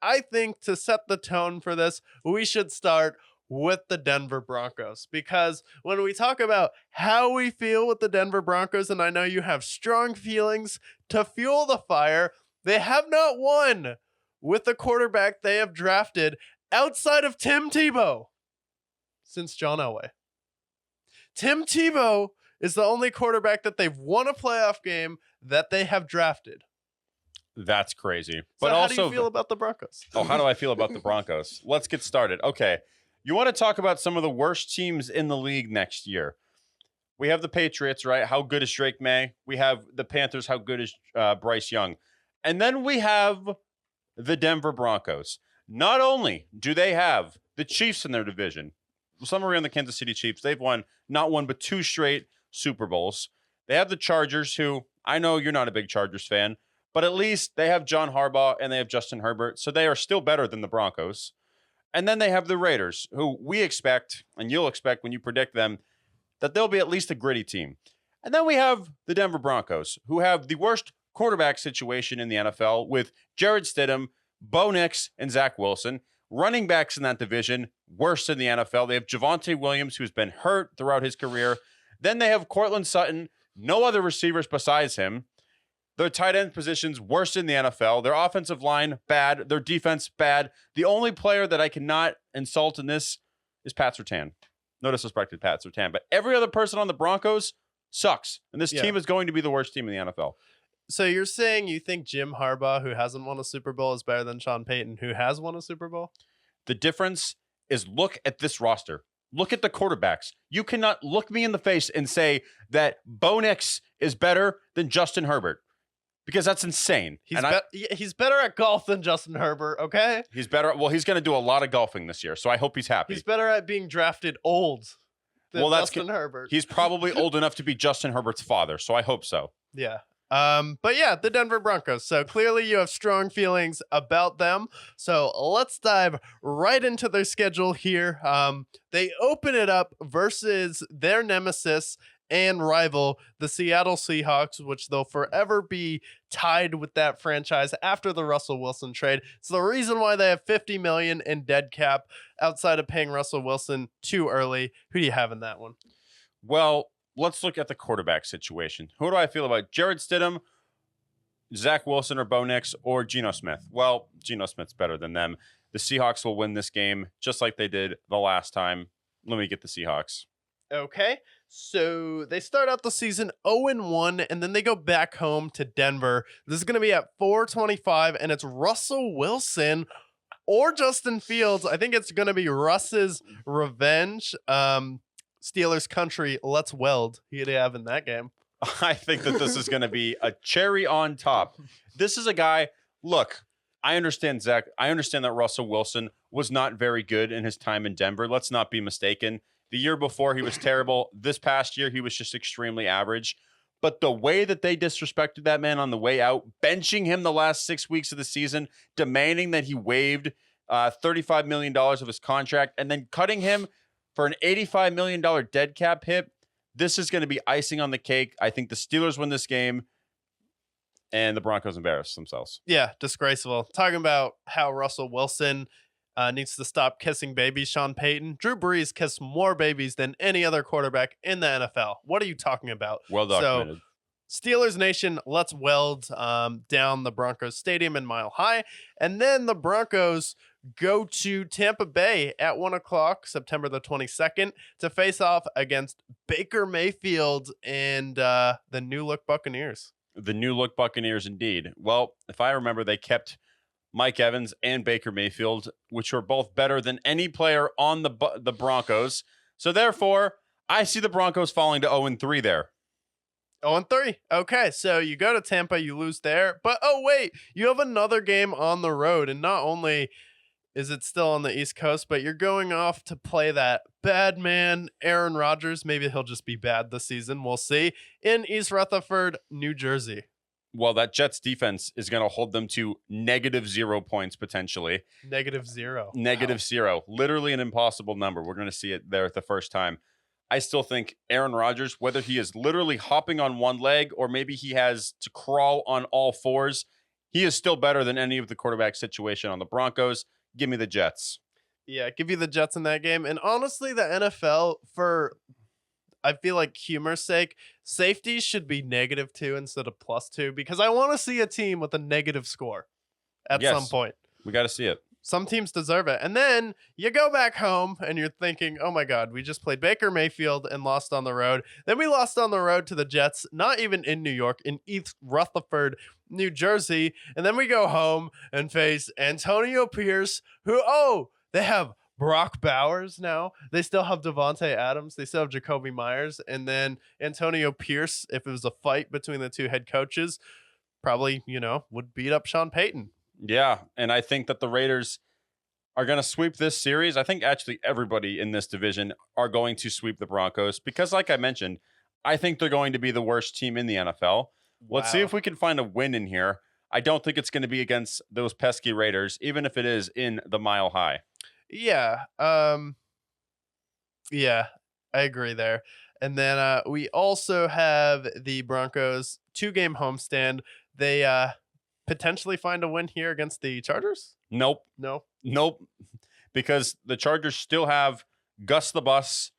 I think to set the tone for this, we should start with the Denver Broncos, because when we talk about how we feel with the Denver Broncos, and I know you have strong feelings to fuel the fire, they have not won with the quarterback they have drafted outside of Tim Tebow since John Elway. Tim Tebow is the only quarterback that they've won a playoff game that they have drafted. That's crazy. But But how also, do you feel about the Broncos? oh, how do I feel about the Broncos? Let's get started. Okay. You want to talk about some of the worst teams in the league next year? We have the Patriots, right? How good is Drake May? We have the Panthers. How good is Bryce Young? And then we have the Denver Broncos. Not only do they have the Chiefs in their division, summary on the Kansas City Chiefs, they've won not one but two straight Super Bowls. They have the Chargers, who I know you're not a big Chargers fan, but at least they have John Harbaugh and they have Justin Herbert, so they are still better than the Broncos. And then they have the Raiders, who we expect, and you'll expect when you predict them, that they'll be at least a gritty team. And then we have the Denver Broncos, who have the worst quarterback situation in the NFL with Jared Stidham, Bo Nix, and Zach Wilson. Running backs in that division, worst in the NFL. They have Javonte Williams, who's been hurt throughout his career. Then they have Cortland Sutton, no other receivers besides him. Their tight end positions, worst in the NFL. Their offensive line, bad. Their defense, bad. The only player that I cannot insult in this is Pat Surtain. No disrespect to Pat Surtain, but every other person on the Broncos sucks. And this team is going to be the worst team in the NFL. So you're saying you think Jim Harbaugh, who hasn't won a Super Bowl, is better than Sean Payton, who has won a Super Bowl? The difference is, look at this roster. Look at the quarterbacks. You cannot look me in the face and say that Bo Nix is better than Justin Herbert, because that's insane. He's better at golf than Justin Herbert, okay? He's better. Well, he's going to do a lot of golfing this year, so I hope he's happy. He's better at being drafted old than Justin Herbert. He's probably old enough to be Justin Herbert's father, so I hope so. Yeah. But yeah, the Denver Broncos. So clearly you have strong feelings about them. So let's dive right into their schedule here. They open it up versus their nemesis and rival, the Seattle Seahawks, which they'll forever be tied with that franchise after the Russell Wilson trade. It's the reason why they have $50 million in dead cap outside of paying Russell Wilson too early. Who do you have in that one? Well, let's look at the quarterback situation. Who do I feel about? Jared Stidham, Zach Wilson, or Bo Nix, or Geno Smith? Well, Geno Smith's better than them. The Seahawks will win this game just like they did the last time. Let me get the Seahawks. Okay, so they start out the season 0-1, and then they go back home to Denver. This is going to be at 4:25, and it's Russell Wilson or Justin Fields. I think it's going to be Russ's revenge. Steelers country, let's weld. Who do you have in that game? I think that this is going to be a cherry on top. This is a guy, look, I understand, Zach. I understand that Russell Wilson was not very good in his time in Denver. Let's not be mistaken. The year before, he was terrible. This past year, he was just extremely average. But the way that they disrespected that man on the way out, benching him the last 6 weeks of the season, demanding that he waived $35 million of his contract, and then cutting him for an $85 million dead cap hit, this is going to be icing on the cake. I think the Steelers win this game, and the Broncos embarrass themselves. Yeah, disgraceful. Talking about how Russell Wilson needs to stop kissing babies, Sean Payton. Drew Brees kissed more babies than any other quarterback in the NFL. What are you talking about? Well documented. So, Steelers Nation, let's weld down the Broncos Stadium in Mile High. And then the Broncos go to Tampa Bay at 1 o'clock, September the 22nd, to face off against Baker Mayfield and the new look Buccaneers. The new look Buccaneers, indeed. Well, if I remember, they kept Mike Evans and Baker Mayfield, which were both better than any player on the Broncos. So therefore, I see the Broncos falling to 0-3 there. 0-3. Okay, so you go to Tampa, you lose there. But, oh, wait, you have another game on the road. And not only is it still on the East Coast, but you're going off to play that bad man, Aaron Rodgers. Maybe he'll just be bad this season. We'll see. In East Rutherford, New Jersey. Well, that Jets defense is going to hold them to -0 points, potentially. -0. -0. Literally an impossible number. We're going to see it there at the first time. I still think Aaron Rodgers, whether he is literally hopping on one leg or maybe he has to crawl on all fours, he is still better than any of the quarterback situation on the Broncos. Give me the Jets. Yeah, give you the Jets in that game. And honestly, the NFL, for I feel like humor's sake, safeties should be -2 instead of +2 because I want to see a team with a negative score at some Yes. point. We got to see it. Some teams deserve it. And then you go back home and you're thinking, oh my God, we just played Baker Mayfield and lost on the road. Then we lost on the road to the Jets, not even in New York, in East Rutherford, New Jersey. And then we go home and face Antonio Pierce, who, they have Brock Bowers now. They still have Devontae Adams. They still have Jacoby Myers. And then Antonio Pierce, if it was a fight between the two head coaches, probably, would beat up Sean Payton. Yeah, and I think that the Raiders are going to sweep this series. I think actually everybody in this division are going to sweep the Broncos because, like I mentioned, I think they're going to be the worst team in the NFL. Let's see if we can find a win in here. I don't think it's going to be against those pesky Raiders, even if it is in the Mile High. Yeah. Yeah, I agree there. And then we also have the Broncos 2-game homestand. They potentially find a win here against the Chargers? Nope. No. Because the Chargers still have Gus the Bus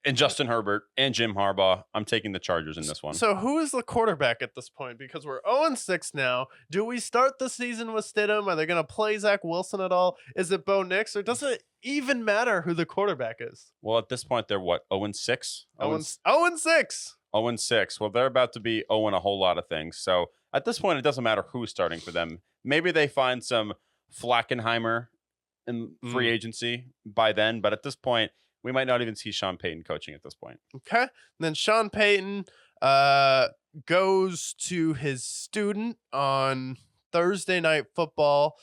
and Justin Herbert and Jim Harbaugh. I'm taking the Chargers in this one. So who is the quarterback at this point? Because we're 0-6 now. Do we start the season with Stidham? Are they going to play Zach Wilson at all? Is it Bo Nix? Or does it even matter who the quarterback is? Well, at this point, they're what, 0-6? 0-6. 0-6. Well, they're about to be 0 in a whole lot of things. So at this point, it doesn't matter who's starting for them. Maybe they find some Flackenheimer in free agency by then. But at this point, we might not even see Sean Payton coaching at this point. Okay. And then Sean Payton goes to his student on Thursday Night Football.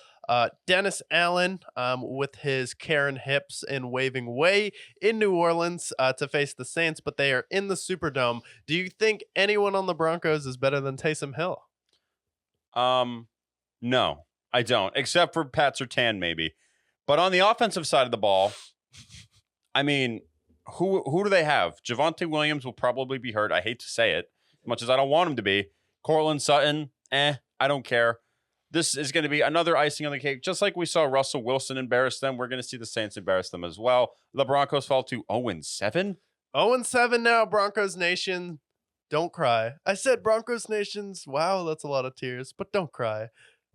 Dennis Allen with his Karen hips and waving way in New Orleans to face the Saints, but they are in the Superdome. Do you think anyone on the Broncos is better than Taysom Hill? No, I don't, except for Pat Surtain maybe. But on the offensive side of the ball, I mean, who do they have? Javonte Williams will probably be hurt. I hate to say it, as much as I don't want him to be. Cortland Sutton, I don't care. This is going to be another icing on the cake. Just like we saw Russell Wilson embarrass them, we're going to see the Saints embarrass them as well. The Broncos fall to 0-7. 0-7 now, Broncos Nation. Don't cry. I said Broncos Nations. Wow, that's a lot of tears, but don't cry.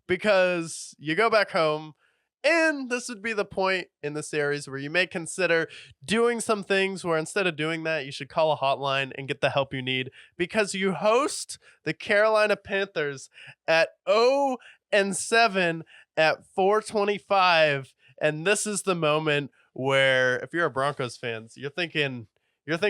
Because you go back home, and this would be the point in the series where you may consider doing some things where instead of doing that, you should call a hotline and get the help you need because you host the Carolina Panthers at 0-7 at 425. And this is the moment where if you're a Broncos fan, you're thinking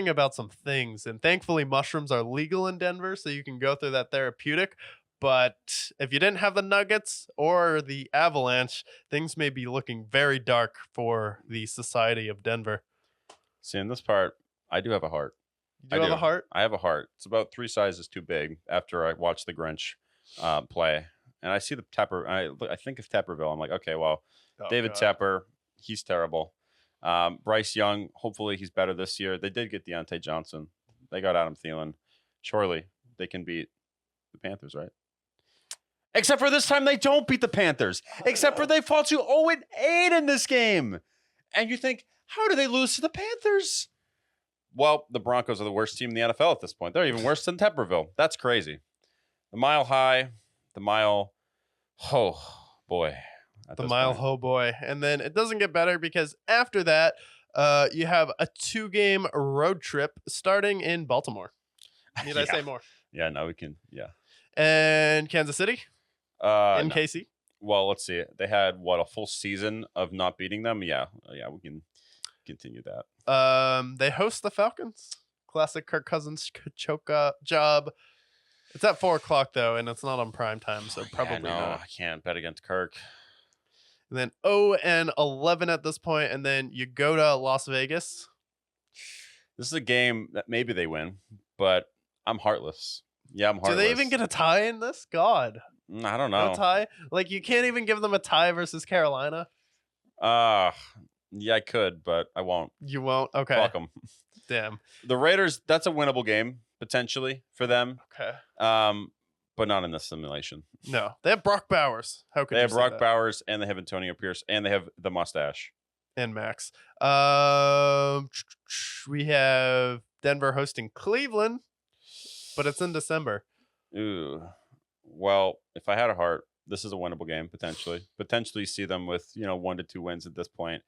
about some things. And thankfully, mushrooms are legal in Denver, so you can go through that therapeutic. But if you didn't have the Nuggets or the Avalanche, things may be looking very dark for the society of Denver. See, in this part, I do have a heart. You do have a heart? I have a heart. It's about 3 sizes too big after I watched the Grinch play. And I see the Tepper. I think of Tepperville. I'm like, okay, well, David Tepper, he's terrible. Bryce Young, hopefully he's better this year. They did get Deontay Johnson. They got Adam Thielen. Surely they can beat the Panthers, right? Except for this time, they don't beat the Panthers. Except for they fall to 0-8 in this game. And you think, how do they lose to the Panthers? Well, the Broncos are the worst team in the NFL at this point. They're even worse than Tepperville. That's crazy. The Mile High, the Mile, oh boy. The Mile Ho boy. And then it doesn't get better because after that, you have a 2-game road trip starting in Baltimore. Need I say more? Yeah, no, we can. Yeah. And Kansas City? No. KC? Well, let's see. They had, a full season of not beating them? Yeah, we can continue that. They host the Falcons. Classic Kirk Cousins choke job. It's at 4 o'clock, though, and it's not on prime time, so probably not. I can't bet against Kirk. And then 0-11 at this point, and then you go to Las Vegas. This is a game that maybe they win, but I'm heartless. Yeah, I'm heartless. Do they even get a tie in this? God. I don't know. No tie? Like, you can't even give them a tie versus Carolina? Yeah, I could, but I won't. You won't? Okay. Fuck them. Damn. The Raiders, that's a winnable game, potentially, for them. Okay. but not in this simulation. No, they have Brock Bowers. How could They you have say Brock that? Bowers, and they have Antonio Pierce, and they have the mustache. And Max. We have Denver hosting Cleveland, but it's in December. Ooh. Well, if I had a heart, this is a winnable game, potentially. Potentially see them with, 1 to 2 wins at this point.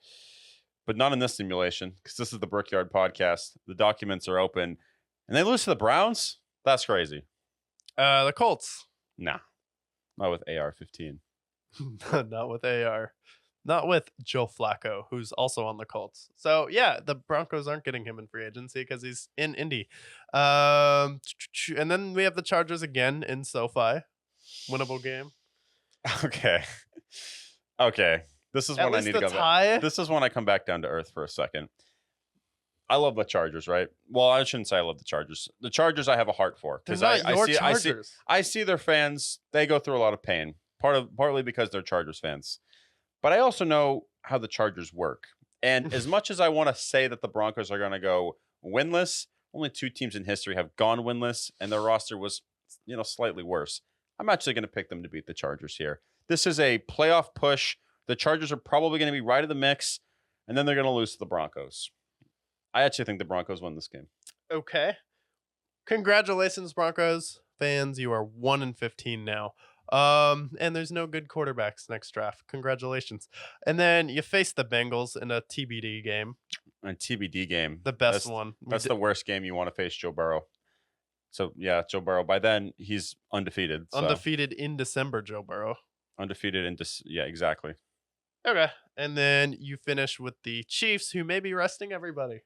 But not in this simulation, because this is the Brickyard podcast. The documents are open. And they lose to the Browns? That's crazy. The Colts. Nah. Not with AR-15. Not with AR. Not with Joe Flacco, who's also on the Colts. So, yeah, the Broncos aren't getting him in free agency because he's in Indy. And then we have the Chargers again in SoFi. Winnable game. Okay. This is At when I least need to a go tie. back. This is when I come back down to earth for a second. I love the Chargers, right? Well, I shouldn't say I love the Chargers. The Chargers I have a heart for. They're Because not your Chargers. I see their fans, they go through a lot of pain. Partly because they're Chargers fans. But I also know how the Chargers work. And as much as I want to say that the Broncos are going to go winless, only 2 teams in history have gone winless, and their roster was, slightly worse. I'm actually going to pick them to beat the Chargers here. This is a playoff push. The Chargers are probably going to be right in the mix, and then they're going to lose to the Broncos. I actually think the Broncos win this game. Okay. Congratulations, Broncos fans. You are 1-15 now. And there's no good quarterbacks next draft. Congratulations. And then you face the Bengals in a TBD game. A TBD game. The best one. That's the worst game you want to face Joe Burrow. So, yeah, Joe Burrow. By then, he's undefeated. So. Undefeated in December, Joe Burrow. Undefeated in yeah, exactly. Okay. And then you finish with the Chiefs, who may be resting everybody.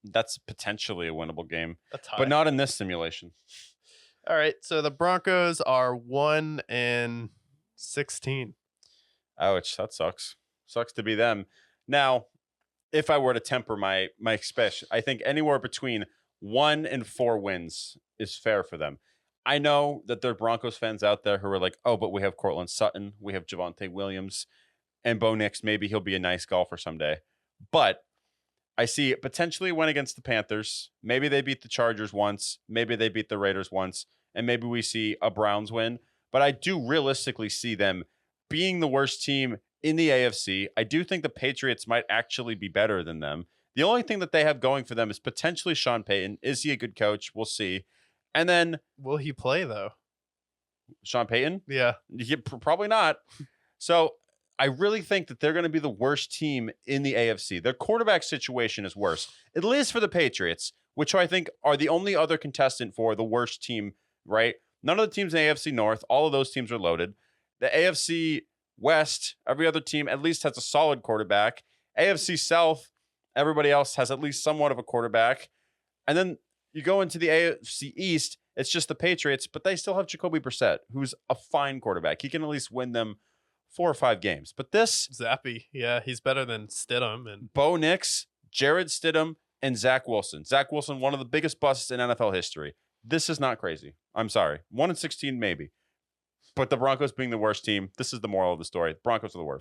That's potentially a winnable game. A tie. But not in this simulation. All right. So the Broncos are 1-16. Ouch, that sucks. Sucks to be them. Now, if I were to temper my expectation, I think anywhere between 1 and 4 wins is fair for them. I know that there are Broncos fans out there who are like, oh, but we have Cortland Sutton, we have Javonte Williams, and Bo Nix. Maybe he'll be a nice golfer someday. But I see potentially a win against the Panthers. Maybe they beat the Chargers once. Maybe they beat the Raiders once. And maybe we see a Browns win. But I do realistically see them being the worst team in the AFC. I do think the Patriots might actually be better than them. The only thing that they have going for them is potentially Sean Payton. Is he a good coach? We'll see. And then... Will he play, though? Sean Payton? Yeah. Probably not. So I really think that they're going to be the worst team in the AFC. Their quarterback situation is worse, at least for the Patriots, which I think are the only other contestant for the worst team, right? None of the teams in the AFC North, all of those teams are loaded. The AFC West, every other team at least has a solid quarterback. AFC South, everybody else has at least somewhat of a quarterback. And then you go into the AFC East, it's just the Patriots, but they still have Jacoby Brissett, who's a fine quarterback. He can at least win them 4 or 5 games. But this... Zappy. Yeah, he's better than Stidham. And Bo Nix, Jared Stidham, and Zach Wilson. Zach Wilson, one of the biggest busts in NFL history. This is not crazy. I'm sorry. 1-16 maybe. But the Broncos being the worst team, this is the moral of the story. The Broncos are the worst.